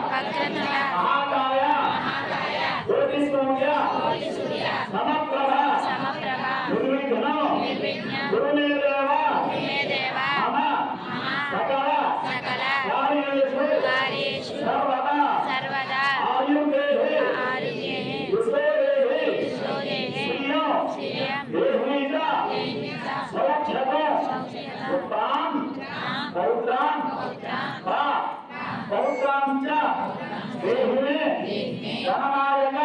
వక్రతుండ మహాకాయ జ్యోతిష్మూర్య సమప్రభ నిర్విఘ్న గురుమేదేవ మమ సకల కార్యేషు సర్వదా ఆయుర్దేహే యశోదేహే శ్రియం దేహి చ సౌఖ్యత పౌత్రాన్ పౌత్రాన్ చ దేహినే గణనాయక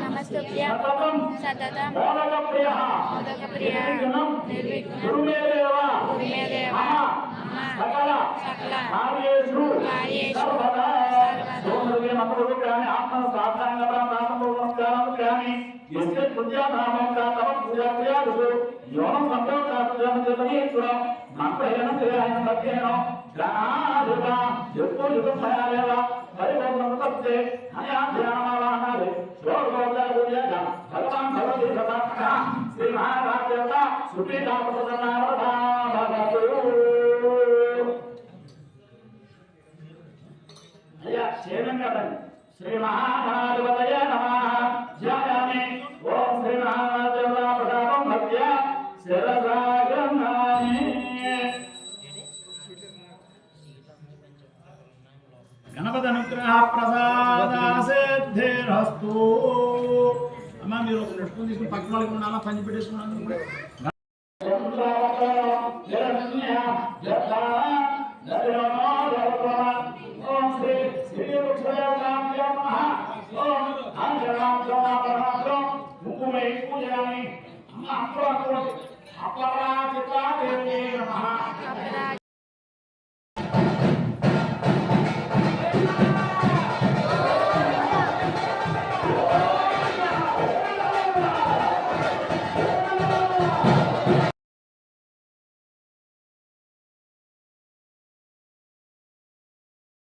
నమస్తుభ్యం సతతం మోదకప్రియః నిర్విఘ్నం గురుమేదేవ మమ సకల కార్యేషు సర్వదా సోమరుగే నమః కానీ ఆత్మ సాధారణ ప్రాణామోక్తానం కానీ यस्य पूजा नामों का तम पूजा क्रिया दो योम संभव का पूजा में जतनी करो मंत्रेण क्रियाएं मध्येनो ज्ञानाधिका युक्तो युक्त भयालेवा परिवर्तन करते हया ध्यानमावानाले स्वर्गोदय पूजा भगवान भगवती सदा श्री महाराजता सुपीता प्रसन्नावधा भगवतु हया सेवन करन श्री महाभागवतय नमः ध्यायामि ओम श्री महादेवा प्रदापं भक्त्या शिरसागमनामि गणपति अनुग्रह प्रसाद सिद्धिरस्तु अम्मा మీరు నెక్స్ట్ తీసుకుని పక్కన వాళ్ళకి నాన్న పంచి పెట్టేసుకున్నాను కూడా ఓం శ్రీ శ్రీ मुकुमे पूजयामि अपराजिता देवी नमः